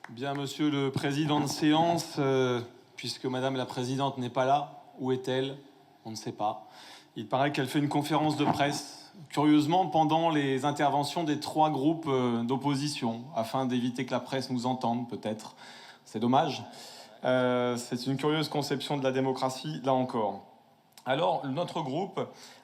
Bien, monsieur le président de séance, puisque madame la présidente n'est pas là, où est-elle? On ne sait pas. Il paraît qu'elle fait une conférence de presse, curieusement, pendant les interventions des 3 groupes d'opposition, afin d'éviter que la presse nous entende, peut-être. C'est dommage. C'est une curieuse conception de la démocratie, là encore. Alors, notre groupe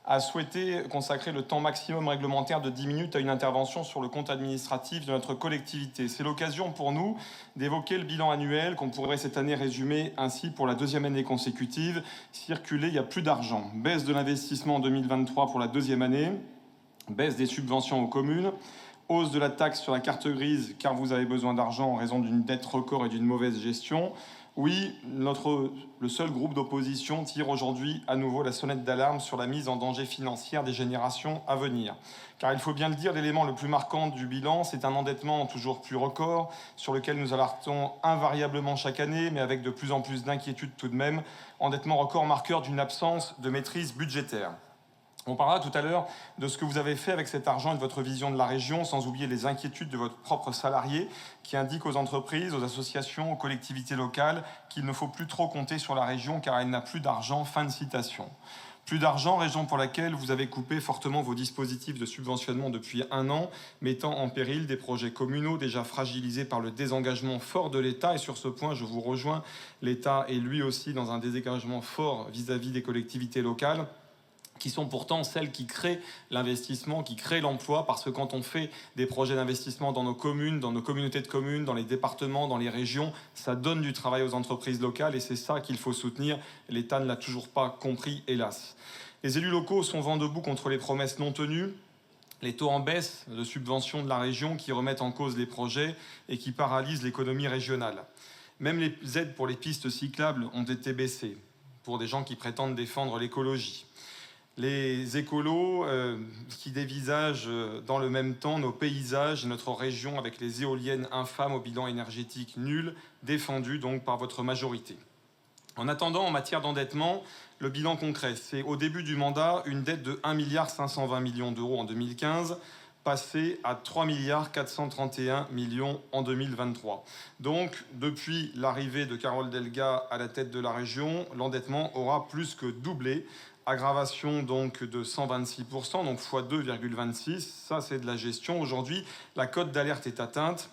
a souhaité consacrer le temps maximum réglementaire de 10 minutes à une intervention sur le compte administratif de notre collectivité. C'est l'occasion pour nous d'évoquer le bilan annuel qu'on pourrait cette année résumer ainsi pour la 2e année consécutive. Circuler, il n'y a plus d'argent. Baisse de l'investissement en 2023 pour la 2e année, baisse des subventions aux communes, hausse de la taxe sur la carte grise car vous avez besoin d'argent en raison d'une dette record et d'une mauvaise gestion. Oui, le seul groupe d'opposition tire aujourd'hui à nouveau la sonnette d'alarme sur la mise en danger financière des générations à venir. Car il faut bien le dire, l'élément le plus marquant du bilan, c'est un endettement toujours plus record, sur lequel nous alertons invariablement chaque année, mais avec de plus en plus d'inquiétude tout de même. Endettement record marqueur d'une absence de maîtrise budgétaire. On parlera tout à l'heure de ce que vous avez fait avec cet argent et de votre vision de la région, sans oublier les inquiétudes de votre propre salarié qui indique aux entreprises, aux associations, aux collectivités locales qu'il ne faut plus trop compter sur la région car elle n'a plus d'argent. Fin de citation. Plus d'argent, raison pour laquelle vous avez coupé fortement vos dispositifs de subventionnement depuis 1 an, mettant en péril des projets communaux déjà fragilisés par le désengagement fort de l'État. Et sur ce point, je vous rejoins, l'État est lui aussi dans un désengagement fort vis-à-vis des collectivités locales, qui sont pourtant celles qui créent l'investissement, qui créent l'emploi, parce que quand on fait des projets d'investissement dans nos communes, dans nos communautés de communes, dans les départements, dans les régions, ça donne du travail aux entreprises locales et c'est ça qu'il faut soutenir. L'État ne l'a toujours pas compris, hélas. Les élus locaux sont vent debout contre les promesses non tenues, les taux en baisse de subventions de la région qui remettent en cause les projets et qui paralysent l'économie régionale. Même les aides pour les pistes cyclables ont été baissées, pour des gens qui prétendent défendre l'écologie. Les écolos qui dévisagent dans le même temps nos paysages et notre région avec les éoliennes infâmes au bilan énergétique nul, défendues donc par votre majorité. En attendant, en matière d'endettement, le bilan concret, c'est au début du mandat une dette de 1 520 millions d'euros en 2015, passée à 3 431 millions en 2023. Donc, depuis l'arrivée de Carole Delga à la tête de la région, l'endettement aura plus que doublé. Aggravation donc de 126%, donc x 2,26. Ça, c'est de la gestion. Aujourd'hui, la cote d'alerte est atteinte.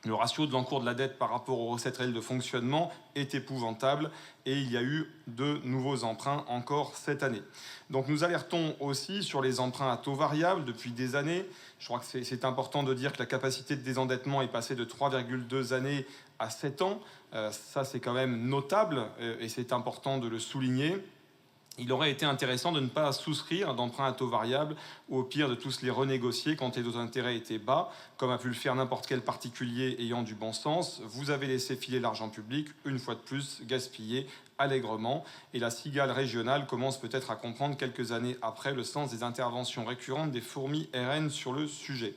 Le ratio de l'encours de la dette par rapport aux recettes réelles de fonctionnement est épouvantable et il y a eu de nouveaux emprunts encore cette année. Donc nous alertons aussi sur les emprunts à taux variable depuis des années. Je crois que c'est important de dire que la capacité de désendettement est passée de 3,2 années à 7 ans. Ça, c'est quand même notable et c'est important de le souligner. Il aurait été intéressant de ne pas souscrire d'emprunts à taux variable ou au pire de tous les renégocier quand les taux d'intérêt étaient bas, comme a pu le faire n'importe quel particulier ayant du bon sens. Vous avez laissé filer l'argent public, une fois de plus, gaspillé allègrement. Et la cigale régionale commence peut-être à comprendre quelques années après le sens des interventions récurrentes des fourmis RN sur le sujet.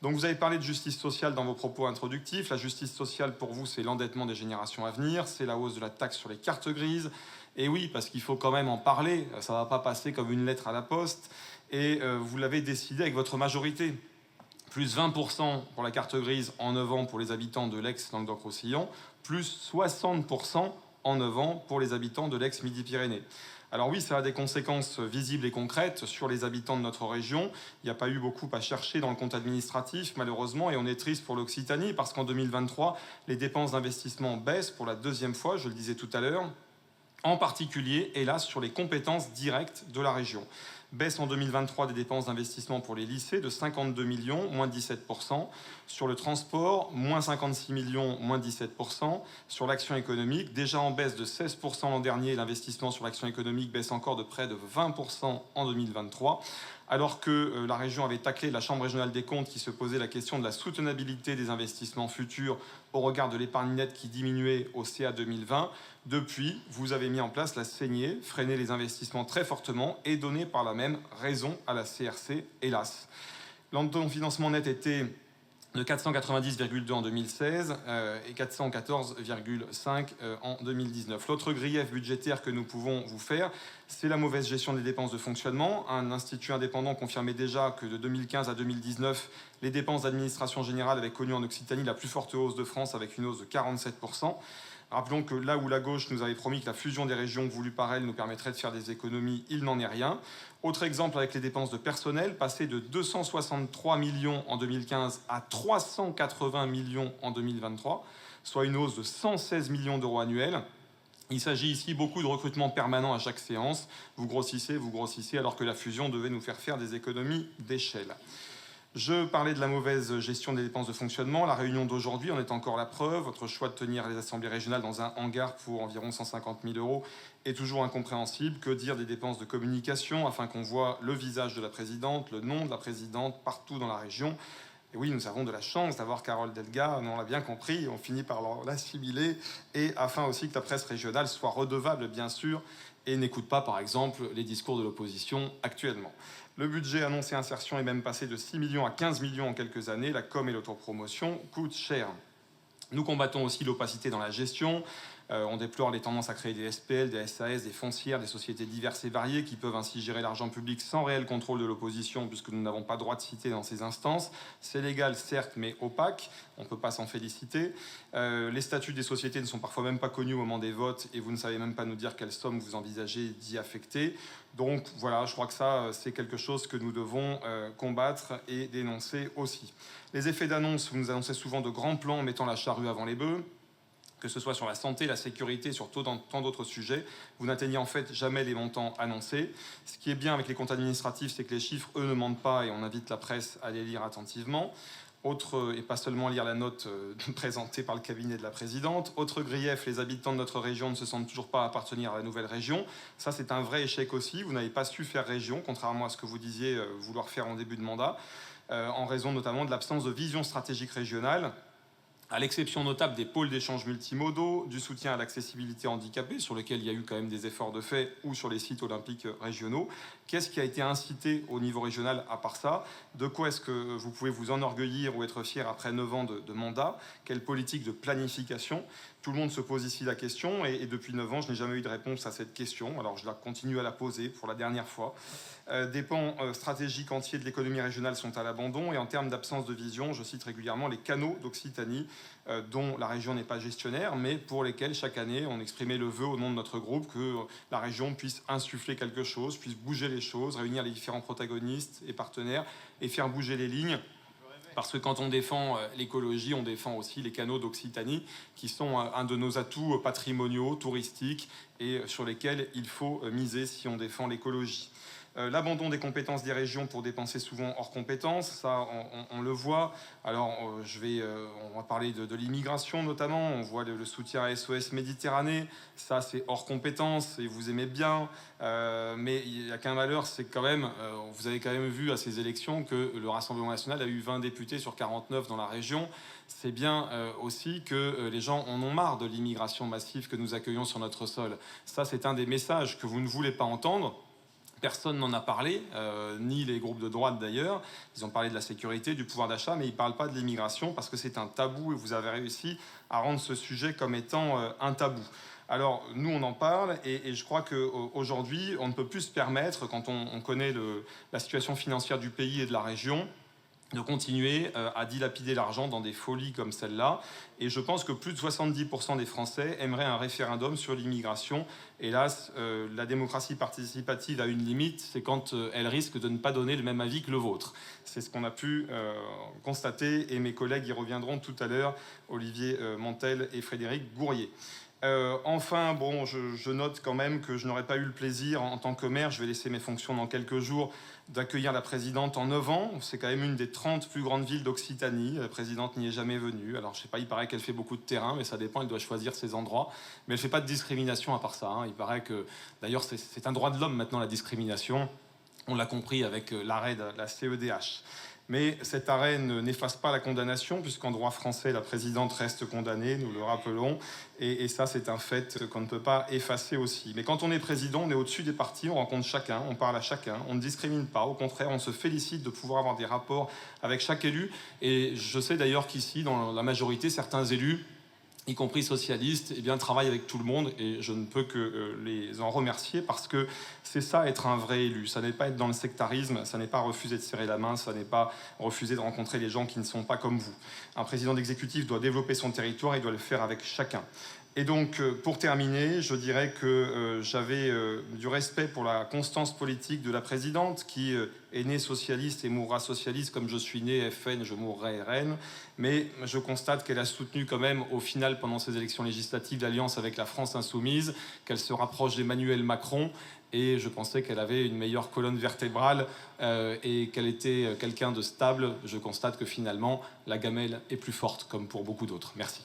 Donc vous avez parlé de justice sociale dans vos propos introductifs. La justice sociale pour vous, c'est l'endettement des générations à venir, c'est la hausse de la taxe sur les cartes grises. Et oui, parce qu'il faut quand même en parler, ça ne va pas passer comme une lettre à la poste. Et vous l'avez décidé avec votre majorité. Plus 20% pour la carte grise en 9 ans pour les habitants de l'ex-Languedoc-Roussillon, plus 60% en 9 ans pour les habitants de l'ex-Midi-Pyrénées. Alors oui, ça a des conséquences visibles et concrètes sur les habitants de notre région. Il n'y a pas eu beaucoup à chercher dans le compte administratif, malheureusement, et on est triste pour l'Occitanie, parce qu'en 2023, les dépenses d'investissement baissent pour la 2e fois, je le disais tout à l'heure, en particulier, hélas, sur les compétences directes de la région. Baisse en 2023 des dépenses d'investissement pour les lycées de 52 millions, moins 17%. Sur le transport, moins 56 millions, moins 17%. Sur l'action économique, déjà en baisse de 16% l'an dernier, l'investissement sur l'action économique baisse encore de près de 20% en 2023. Alors que la région avait taclé la Chambre régionale des comptes qui se posait la question de la soutenabilité des investissements futurs au regard de l'épargne nette qui diminuait au CA 2020. Depuis, vous avez mis en place la saignée, freiné les investissements très fortement et donné par la même raison à la CRC, hélas. L'endettement net était de 490,2 en 2016 et 414,5 en 2019. L'autre grief budgétaire que nous pouvons vous faire, c'est la mauvaise gestion des dépenses de fonctionnement. Un institut indépendant confirmait déjà que de 2015 à 2019, Les dépenses d'administration générale avaient connu en Occitanie la plus forte hausse de France avec une hausse de 47%. Rappelons que là où la gauche nous avait promis que la fusion des régions voulue par elle nous permettrait de faire des économies, il n'en est rien. Autre exemple avec les dépenses de personnel, passées de 263 millions en 2015 à 380 millions en 2023, soit une hausse de 116 millions d'euros annuels. Il s'agit ici beaucoup de recrutements permanents à chaque séance. Vous grossissez, alors que la fusion devait nous faire des économies d'échelle. Je parlais de la mauvaise gestion des dépenses de fonctionnement. La réunion d'aujourd'hui en est encore la preuve. Votre choix de tenir les assemblées régionales dans un hangar pour environ 150 000 euros est toujours incompréhensible. Que dire des dépenses de communication afin qu'on voit le visage de la présidente, le nom de la présidente partout dans la région? Et oui, nous avons de la chance d'avoir Carole Delga, on l'a bien compris, on finit par l'assimiler, et afin aussi que la presse régionale soit redevable, bien sûr, et n'écoute pas, par exemple, les discours de l'opposition actuellement. Le budget annoncé insertion est même passé de 6 millions à 15 millions en quelques années. La com et l'autopromotion coûtent cher. Nous combattons aussi l'opacité dans la gestion. On déplore les tendances à créer des SPL, des SAS, des foncières, des sociétés diverses et variées qui peuvent ainsi gérer l'argent public sans réel contrôle de l'opposition puisque nous n'avons pas droit de citer dans ces instances. C'est légal certes mais opaque, on ne peut pas s'en féliciter. Les statuts des sociétés ne sont parfois même pas connus au moment des votes et vous ne savez même pas nous dire quelle somme vous envisagez d'y affecter. Donc voilà, je crois que ça c'est quelque chose que nous devons combattre et dénoncer aussi. Les effets d'annonce, vous nous annoncez souvent de grands plans en mettant la charrue avant les bœufs, que ce soit sur la santé, la sécurité, sur tant d'autres sujets. Vous n'atteignez en fait jamais les montants annoncés. Ce qui est bien avec les comptes administratifs, c'est que les chiffres, eux, ne mentent pas et on invite la presse à les lire attentivement. Autre, et pas seulement lire la note présentée par le cabinet de la présidente. Autre grief, les habitants de notre région ne se sentent toujours pas appartenir à la nouvelle région. Ça, c'est un vrai échec aussi. Vous n'avez pas su faire région, contrairement à ce que vous disiez vouloir faire en début de mandat, en raison notamment de l'absence de vision stratégique régionale. À l'exception notable des pôles d'échange multimodaux, du soutien à l'accessibilité handicapée, sur lequel il y a eu quand même des efforts de fait, ou sur les sites olympiques régionaux. Qu'est-ce qui a été incité au niveau régional à part ça? De quoi est-ce que vous pouvez vous enorgueillir ou être fier après 9 ans de mandat? Quelle politique de planification? Tout le monde se pose ici la question, et depuis 9 ans, je n'ai jamais eu de réponse à cette question. Alors je la continue à la poser pour la dernière fois. Des pans stratégiques entiers de l'économie régionale sont à l'abandon, et en termes d'absence de vision, je cite régulièrement les canaux d'Occitanie, dont la région n'est pas gestionnaire, mais pour lesquels chaque année on exprimait le vœu au nom de notre groupe que la région puisse insuffler quelque chose, puisse bouger les choses, réunir les différents protagonistes et partenaires et faire bouger les lignes. Parce que quand on défend l'écologie, on défend aussi les canaux d'Occitanie, qui sont un de nos atouts patrimoniaux, touristiques, et sur lesquels il faut miser si on défend l'écologie. L'abandon des compétences des régions pour dépenser souvent hors compétences, ça on le voit. Alors on va parler de l'immigration notamment, on voit le soutien à SOS Méditerranée, ça c'est hors compétences et vous aimez bien, mais il n'y a qu'un malheur, c'est que quand même, vous avez quand même vu à ces élections que le Rassemblement national a eu 20 députés sur 49 dans la région. C'est bien aussi que les gens en ont marre de l'immigration massive que nous accueillons sur notre sol. Ça c'est un des messages que vous ne voulez pas entendre. Personne n'en a parlé, ni les groupes de droite d'ailleurs. Ils ont parlé de la sécurité, du pouvoir d'achat, mais ils ne parlent pas de l'immigration parce que c'est un tabou et vous avez réussi à rendre ce sujet comme étant un tabou. Alors nous on en parle et je crois qu'aujourd'hui on ne peut plus se permettre, quand on connaît la situation financière du pays et de la région, de continuer à dilapider l'argent dans des folies comme celle-là. Et je pense que plus de 70% des Français aimeraient un référendum sur l'immigration. Hélas, la démocratie participative a une limite, c'est quand elle risque de ne pas donner le même avis que le vôtre. C'est ce qu'on a pu constater et mes collègues y reviendront tout à l'heure, Olivier Montel et Frédéric Gourrier. Enfin, bon, je note quand même que je n'aurais pas eu le plaisir en tant que maire, je vais laisser mes fonctions dans quelques jours, d'accueillir la présidente en 9 ans. C'est quand même une des 30 plus grandes villes d'Occitanie. La présidente n'y est jamais venue. Alors, je sais pas, il paraît qu'elle fait beaucoup de terrain, mais ça dépend, elle doit choisir ses endroits. Mais elle fait pas de discrimination à part ça. Hein. Il paraît que, d'ailleurs, c'est un droit de l'homme maintenant, la discrimination. On l'a compris avec l'arrêt de la CEDH. Mais cet arrêt n'efface pas la condamnation, puisqu'en droit français, la présidente reste condamnée, nous le rappelons. Et ça, c'est un fait qu'on ne peut pas effacer aussi. Mais quand on est président, on est au-dessus des partis, on rencontre chacun, on parle à chacun, on ne discrimine pas. Au contraire, on se félicite de pouvoir avoir des rapports avec chaque élu. Et je sais d'ailleurs qu'ici, dans la majorité, certains élus y compris socialistes, eh bien, travaillent avec tout le monde et je ne peux que les en remercier parce que c'est ça être un vrai élu. Ça n'est pas être dans le sectarisme, ça n'est pas refuser de serrer la main, ça n'est pas refuser de rencontrer les gens qui ne sont pas comme vous. Un président d'exécutif doit développer son territoire et doit le faire avec chacun. Et donc, pour terminer, je dirais que j'avais du respect pour la constance politique de la présidente, qui est née socialiste et mourra socialiste, comme je suis né FN, je mourrai RN. Mais je constate qu'elle a soutenu quand même, au final, pendant ces élections législatives, l'alliance avec la France insoumise, qu'elle se rapproche d'Emmanuel Macron. Et je pensais qu'elle avait une meilleure colonne vertébrale et qu'elle était quelqu'un de stable. Je constate que finalement, la gamelle est plus forte, comme pour beaucoup d'autres. Merci.